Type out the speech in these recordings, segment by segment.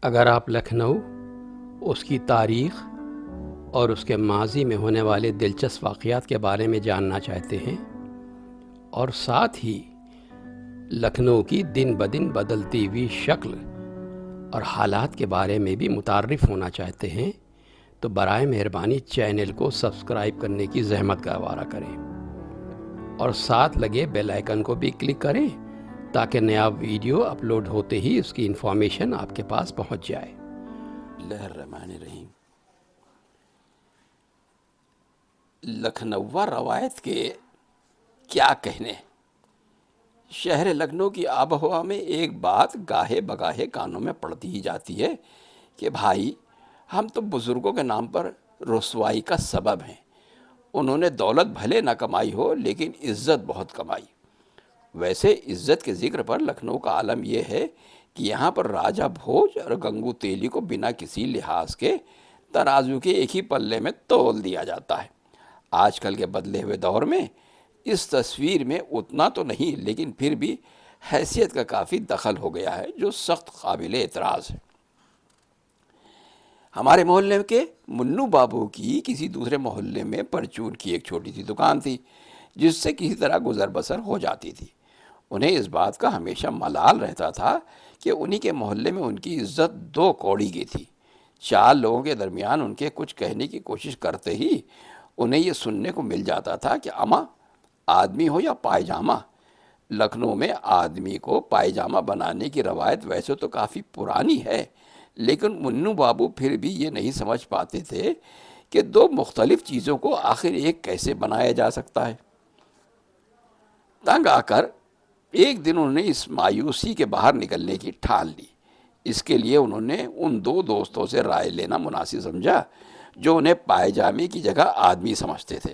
اگر آپ لکھنؤ، اس کی تاریخ اور اس کے ماضی میں ہونے والے دلچسپ واقعات کے بارے میں جاننا چاہتے ہیں اور ساتھ ہی لکھنؤ کی دن بدن بدلتی ہوئی شکل اور حالات کے بارے میں بھی متعارف ہونا چاہتے ہیں تو برائے مہربانی چینل کو سبسکرائب کرنے کی زحمت گوارا کریں اور ساتھ لگے بیل آئیکن کو بھی کلک کریں تاکہ نیا ویڈیو اپلوڈ ہوتے ہی اس کی انفارمیشن آپ کے پاس پہنچ جائے۔ اللہ الرحمن الرحیم۔ لکھنؤ روایت کے کیا کہنے؟ شہر لکھنؤ کی آب و ہوا میں ایک بات گاہے بگاہے کانوں میں پڑتی ہی جاتی ہے کہ بھائی ہم تو بزرگوں کے نام پر رسوائی کا سبب ہیں۔ انہوں نے دولت بھلے نہ کمائی ہو لیکن عزت بہت کمائی۔ ویسے عزت کے ذکر پر لکھنؤ کا عالم یہ ہے کہ یہاں پر راجہ بھوج اور گنگو تیلی کو بنا کسی لحاظ کے ترازو کے ایک ہی پلے میں تول دیا جاتا ہے۔ آج کل کے بدلے ہوئے دور میں اس تصویر میں اتنا تو نہیں لیکن پھر بھی حیثیت کا کافی دخل ہو گیا ہے جو سخت قابل اعتراض ہے۔ ہمارے محلے کے منو بابو کی کسی دوسرے محلے میں پرچون کی ایک چھوٹی سی دکان تھی جس سے کسی طرح گزر بسر ہو جاتی تھی۔ انہیں اس بات کا ہمیشہ ملال رہتا تھا کہ انہی کے محلے میں ان کی عزت دو کوڑی کی تھی۔ چار لوگوں کے درمیان ان کے کچھ کہنے کی کوشش کرتے ہی انہیں یہ سننے کو مل جاتا تھا کہ اماں آدمی ہو یا پائجامہ۔ لکھنؤ میں آدمی کو پائجامہ بنانے کی روایت ویسے تو کافی پرانی ہے لیکن منو بابو پھر بھی یہ نہیں سمجھ پاتے تھے کہ دو مختلف چیزوں کو آخر ایک کیسے بنایا جا سکتا ہے۔ تنگ آ کر ایک دن انہوں نے اس مایوسی کے باہر نکلنے کی ٹھان لی۔ اس کے لیے انہوں نے ان دو دوستوں سے رائے لینا مناسب سمجھا جو انہیں پائجامے کی جگہ آدمی سمجھتے تھے۔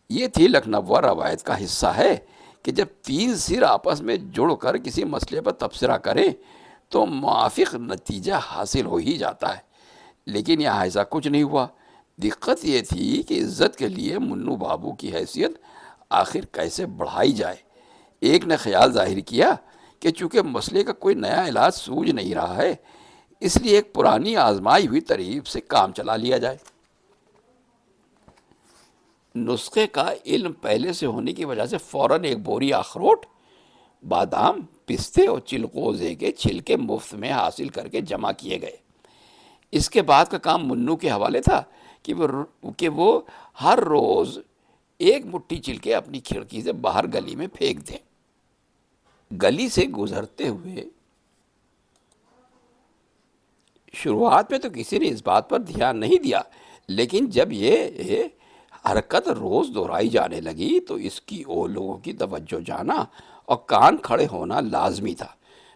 یہ تھی لکھنؤ روایت کا حصہ ہے کہ جب تین سر آپس میں جڑ کر کسی مسئلے پر تبصرہ کریں تو موافق نتیجہ حاصل ہو ہی جاتا ہے، لیکن یہاں ایسا کچھ نہیں ہوا۔ دقت یہ تھی کہ عزت کے لیے منو بابو کی حیثیت آخر کیسے بڑھائی جائے۔ ایک نے خیال ظاہر کیا کہ چونکہ مسئلے کا کوئی نیا علاج سوجھ نہیں رہا ہے اس لیے ایک پرانی آزمائی ہوئی ترکیب سے کام چلا لیا جائے۔ نسخے کا علم پہلے سے ہونے کی وجہ سے فوراً ایک بوری اخروٹ، بادام، پستے اور چلقوزے کے چھلکے مفت میں حاصل کر کے جمع کیے گئے۔ اس کے بعد کا کام منو کے حوالے تھا کہ وہ ہر روز ایک مٹھی چھلکے اپنی کھڑکی سے باہر گلی میں پھینک دیں۔ گلی سے گزرتے ہوئے شروعات میں تو کسی نے اس بات پر دھیان نہیں دیا لیکن جب یہ حرکت روز دہرائی جانے لگی تو اس کی لوگوں کی توجہ جانا اور کان کھڑے ہونا لازمی تھا۔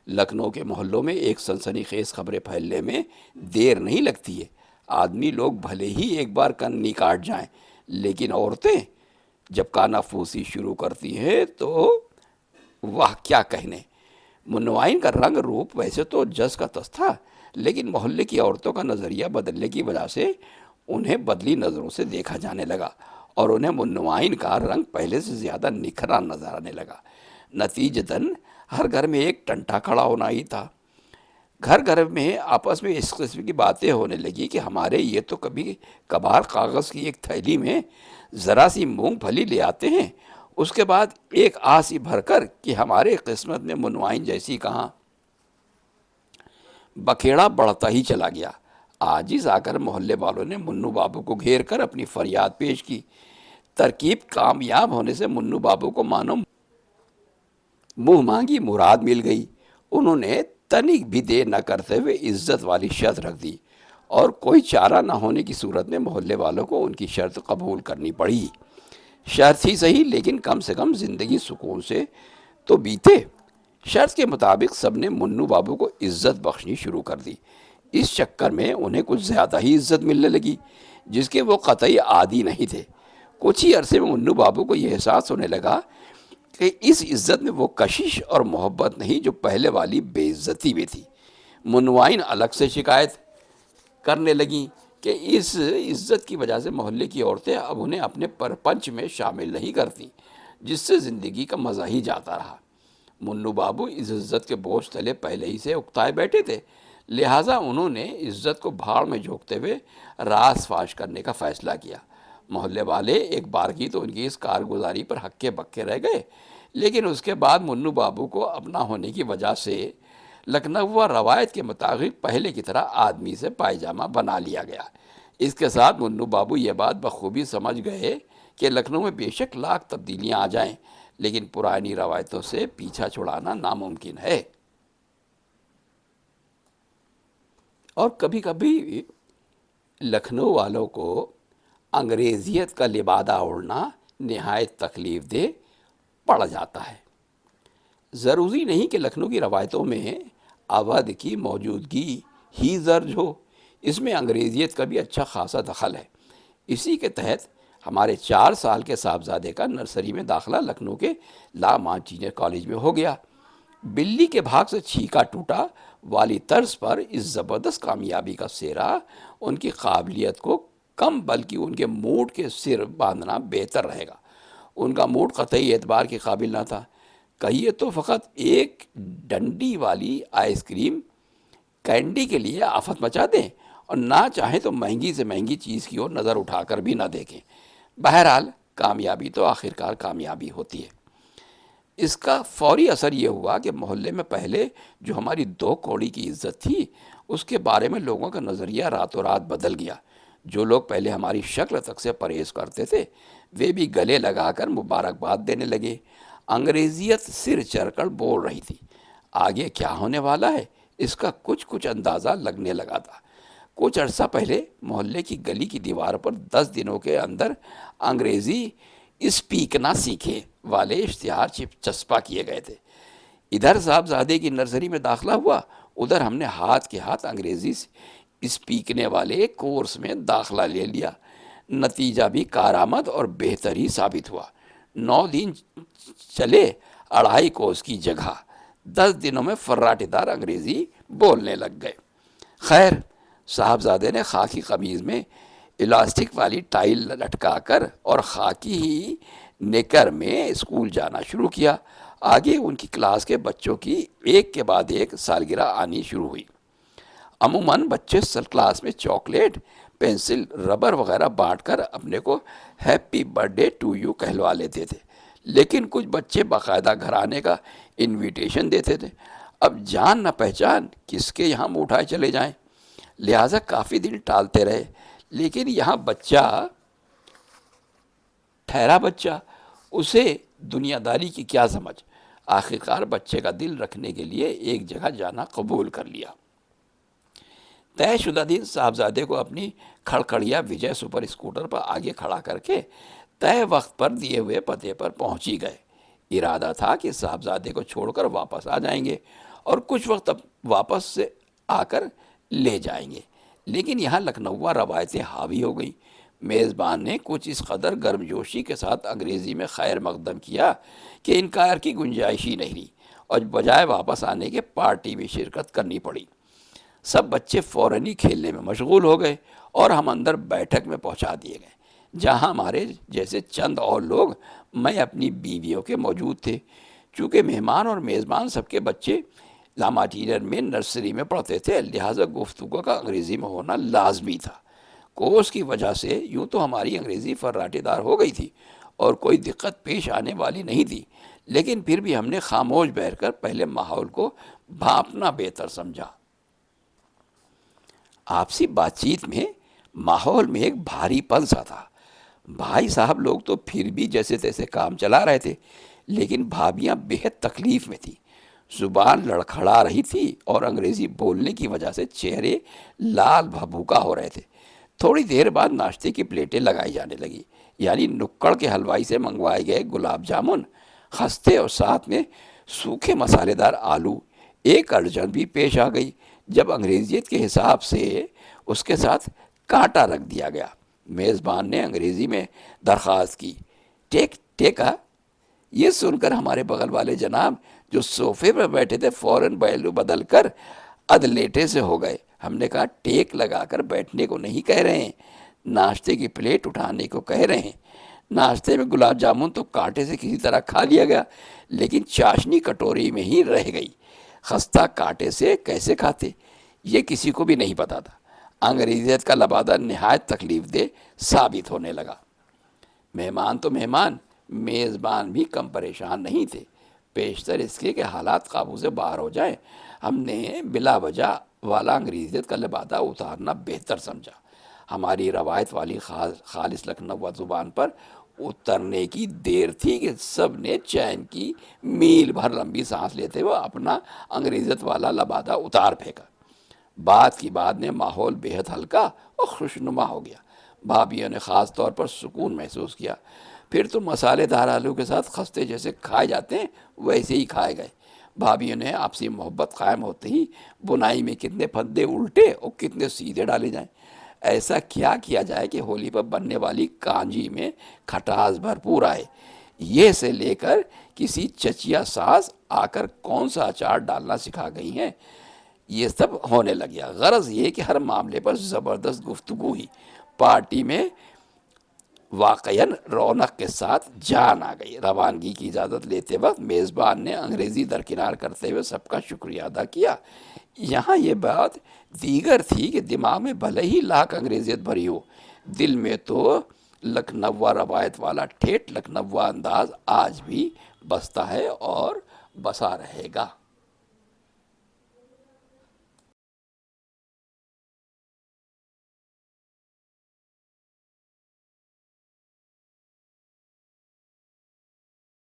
لکھنؤ کے محلوں میں ایک سنسنی خیز خبریں پھیلنے میں دیر نہیں لگتی ہے۔ آدمی لوگ بھلے ہی ایک بار کنی کاٹ جائیں لیکن عورتیں جب کانافوسی شروع کرتی ہیں تو واہ کیا کہنے۔ منوائن کا رنگ روپ ویسے تو جس کا تس تھا لیکن محلے کی عورتوں کا نظریہ بدلنے کی وجہ سے انہیں بدلی نظروں سے دیکھا جانے لگا اور انہیں منوائن کا رنگ پہلے سے زیادہ نکھرا نظر آنے لگا۔ نتیجتاً ہر گھر میں ایک ٹنٹا کھڑا ہونا ہی تھا۔ گھر گھر میں آپس میں اس قسم کی باتیں ہونے لگی کہ ہمارے یہ تو کبھی کبھار کاغذ کی ایک تھیلی میں ذرا سی مونگ پھلی لے آتے ہیں، اس کے بعد ایک آسی بھر کر کہ ہمارے قسمت میں منوائن جیسی کہاں۔ بکھیڑا بڑھتا ہی چلا گیا۔ عاجز آ کر محلے والوں نے منو بابو کو گھیر کر اپنی فریاد پیش کی۔ ترکیب کامیاب ہونے سے منو بابو کو مانو منہ مانگی مراد مل گئی۔ انہوں نے تنک بھی دیر نہ کرتے ہوئے عزت والی شرط رکھ دی اور کوئی چارہ نہ ہونے کی صورت میں محلے والوں کو ان کی شرط قبول کرنی پڑی۔ شرط ہی صحیح لیکن کم سے کم زندگی سکون سے تو بیتے۔ شرط کے مطابق سب نے منو بابو کو عزت بخشنی شروع کر دی۔ اس چکر میں انہیں کچھ زیادہ ہی عزت ملنے لگی جس کے وہ قطعی عادی نہیں تھے۔ کچھ ہی عرصے میں منو بابو کو یہ احساس ہونے لگا کہ اس عزت میں وہ کشش اور محبت نہیں جو پہلے والی بے عزتی میں تھی۔ منوائن الگ سے شکایت کرنے لگیں کہ اس عزت کی وجہ سے محلے کی عورتیں اب انہیں اپنے پرپنچ میں شامل نہیں کرتی جس سے زندگی کا مزہ ہی جاتا رہا۔ منو بابو اس عزت کے بوجھ تلے پہلے ہی سے اکتائے بیٹھے تھے لہٰذا انہوں نے عزت کو بھاڑ میں جھونکتے ہوئے راز فاش کرنے کا فیصلہ کیا۔ محلے والے ایک بار کی تو ان کی اس کارگزاری پر ہکے بکے رہ گئے، لیکن اس کے بعد منو بابو کو اپنا ہونے کی وجہ سے لکھنؤ روایت کے مطابق پہلے کی طرح آدمی سے پائجامہ بنا لیا گیا۔ اس کے ساتھ منو بابو یہ بات بخوبی سمجھ گئے کہ لکھنؤ میں بے شک لاکھ تبدیلیاں آ جائیں، لیکن پرانی روایتوں سے پیچھا چھڑانا ناممکن ہے۔ اور کبھی کبھی لکھنؤ والوں کو انگریزیت کا لبادہ اوڑھنا نہایت تکلیف دہ پڑ جاتا ہے۔ ضروری نہیں کہ لکھنؤ کی روایتوں میں اودھ کی موجودگی ہی درج ہو، اس میں انگریزیت کا بھی اچھا خاصا دخل ہے۔ اسی کے تحت ہمارے 4 سال کے صاحبزادے کا نرسری میں داخلہ لکھنؤ کے لا مانچینر کالج میں ہو گیا۔ بلی کے بھاگ سے چھینکا ٹوٹا والی طرز پر اس زبردست کامیابی کا سہرا ان کی قابلیت کو کم بلکہ ان کے موڈ کے سر باندھنا بہتر رہے گا۔ ان کا موڈ قطعی اعتبار کے قابل نہ تھا۔ کہیے تو فقط ایک ڈنڈی والی آئس کریم کینڈی کے لیے آفت مچا دیں اور نہ چاہیں تو مہنگی سے مہنگی چیز کی اور نظر اٹھا کر بھی نہ دیکھیں۔ بہرحال کامیابی تو آخرکار کامیابی ہوتی ہے۔ اس کا فوری اثر یہ ہوا کہ محلے میں پہلے جو ہماری 2 کوڑی کی عزت تھی، اس کے بارے میں لوگوں کا نظریہ راتوں رات بدل گیا۔ جو لوگ پہلے ہماری شکل تک سے پرہیز کرتے تھے، وہ بھی گلے لگا کر مبارکباد دینے لگے۔ انگریزیت سر چڑھ کر بول رہی تھی۔ آگے کیا ہونے والا ہے اس کا کچھ اندازہ لگنے لگا تھا۔ کچھ عرصہ پہلے محلے کی گلی کی دیوار پر 10 دنوں کے اندر انگریزی اسپیکنا سیکھے والے اشتہار چسپاں کیے گئے تھے۔ ادھر صاحبزادے کی نرسری میں داخلہ ہوا، ادھر ہم نے ہاتھ کے ہاتھ انگریزی اسپیکنے والے کورس میں داخلہ لے لیا۔ نتیجہ بھی کارآمد اور بہتر ہی ثابت ہوا۔ 9 دن چلے 2.5 کوس کی جگہ 10 دنوں میں فراٹے دار انگریزی بولنے لگ گئے۔ خیر، صاحبزادے نے خاکی قمیض میں الاسٹک والی ٹائی لٹکا کر اور خاکی ہی نکر میں اسکول جانا شروع کیا۔ آگے ان کی کلاس کے بچوں کی ایک کے بعد ایک سالگرہ آنی شروع ہوئی۔ عموماً بچے کلاس میں چاکلیٹ، پینسل، ربر وغیرہ بانٹ کر اپنے کو happy birthday to you کہلوا لیتے تھے، لیکن کچھ بچے باقاعدہ گھر آنے کا انویٹیشن دیتے تھے۔ اب جان نہ پہچان کس کے یہاں منہ اٹھائے چلے جائیں، لہٰذا کافی دن ٹالتے رہے۔ لیکن یہاں بچہ ٹھہرا بچہ، اسے دنیا داری کی کیا سمجھ؟ آخرکار بچے کا دل رکھنے کے لیے ایک جگہ جانا قبول کر لیا۔ طے شدہ دن صاحبزادے کو اپنی کھڑکھڑیا وجے سپر اسکوٹر پر آگے کھڑا کر کے طے وقت پر دیے ہوئے پتے پر پہنچ ہی گئے۔ ارادہ تھا کہ صاحبزادے کو چھوڑ کر واپس آ جائیں گے اور کچھ وقت واپس سے آ کر لے جائیں گے، لیکن یہاں لکھنؤ روایتیں حاوی ہو گئیں۔ میزبان نے کچھ اس قدر گرمجوشی کے ساتھ انگریزی میں خیر مقدم کیا کہ انکار کی گنجائش ہی نہیں رہی، اور بجائے واپس آنے کے پارٹی میں شرکت کرنی پڑی۔ سب بچے فوراً ہی کھیلنے میں مشغول ہو گئے اور ہم اندر بیٹھک میں پہنچا دیے گئے، جہاں ہمارے جیسے چند اور لوگ، میں اپنی بیویوں کے موجود تھے۔ چونکہ مہمان اور میزبان سب کے بچے لاما میں نرسری میں پڑھتے تھے، لہٰذا گفتگو کا انگریزی میں ہونا لازمی تھا۔ کورس کی وجہ سے یوں تو ہماری انگریزی فراٹے دار ہو گئی تھی اور کوئی دقت پیش آنے والی نہیں تھی، لیکن پھر بھی ہم نے خاموش بیٹھ کر پہلے ماحول کو بھانپنا بہتر سمجھا۔ آپسی بات چیت میں ماحول میں ایک بھاری پن سا تھا۔ بھائی صاحب لوگ تو پھر بھی جیسے تیسے کام چلا رہے تھے، لیکن بھابیاں بہت تکلیف میں تھیں۔ زبان لڑکھڑا رہی تھی اور انگریزی بولنے کی وجہ سے چہرے لال بھبوکا ہو رہے تھے۔ تھوڑی دیر بعد ناشتے کی پلیٹیں لگائی جانے لگی، یعنی نکڑ کے حلوائی سے منگوائے گئے گلاب جامن، خستے اور ساتھ میں سوکھے مسالے دار آلو۔ ایک ارجن بھی پیش آ گئی جب انگریزیت کے حساب سے اس کے ساتھ کانٹا رکھ دیا گیا۔ میزبان نے انگریزی میں درخواست کی، ٹیکا۔ یہ سن کر ہمارے بغل والے جناب جو صوفے پر بیٹھے تھے فوراً پہلو بدل کر ادلیٹے سے ہو گئے۔ ہم نے کہا، ٹیک لگا کر بیٹھنے کو نہیں کہہ رہے ہیں، ناشتے کی پلیٹ اٹھانے کو کہہ رہے ہیں۔ ناشتے میں گلاب جامن تو کانٹے سے کسی طرح کھا لیا گیا، لیکن چاشنی کٹوری میں ہی رہ گئی۔ خستہ کانٹے سے کیسے کھاتے؟ یہ کسی کو بھی نہیں پتا تھا۔ انگریزیت کا لبادہ نہایت تکلیف دہ ثابت ہونے لگا۔ مہمان تو مہمان، میزبان بھی کم پریشان نہیں تھے۔ پیشتر اس کے کہ حالات قابو سے باہر ہو جائیں، ہم نے بلا وجہ والا انگریزیت کا لبادہ اتارنا بہتر سمجھا۔ ہماری روایت والی خالص لکھنؤ زبان پر اترنے کی دیر تھی کہ سب نے چین کی میل بھر لمبی سانس لیتے ہوئے اپنا انگریزیت والا لبادہ اتار پھینکا۔ بات کی بات میں ماحول بے حد ہلکا اور خوشنما ہو گیا۔ بھابھیوں نے خاص طور پر سکون محسوس کیا۔ پھر تو مسالے دار آلو کے ساتھ خستے جیسے کھائے جاتے ہیں ویسے ہی کھائے گئے۔ بھابھیوں نے آپسی محبت قائم ہوتے ہی بنائی میں کتنے پھندے الٹے اور کتنے سیدھے ڈالے جائیں۔ ایسا کیا کیا جائے کہ ہولی پر بننے والی کانجی میں کھٹاس بھرپور آئے، یہ سے لے کر کسی چچیا ساس آ کر کون سا اچار ڈالنا سکھا گئی ہیں، یہ سب ہونے لگ گیا۔ غرض یہ کہ ہر معاملے پر زبردست گفتگو ہوئی۔ پارٹی میں واقعاً رونق کے ساتھ جان آ گئی۔ روانگی کی اجازت لیتے وقت میزبان نے انگریزی درکنار کرتے ہوئے سب کا شکریہ ادا کیا۔ یہاں یہ بات دیگر تھی کہ دماغ میں بھلے ہی لاکھ انگریزیت بھری ہو، دل میں تو لکھنؤ روایت والا ٹھیٹھ لکھنؤ انداز آج بھی بستا ہے اور بسا رہے گا۔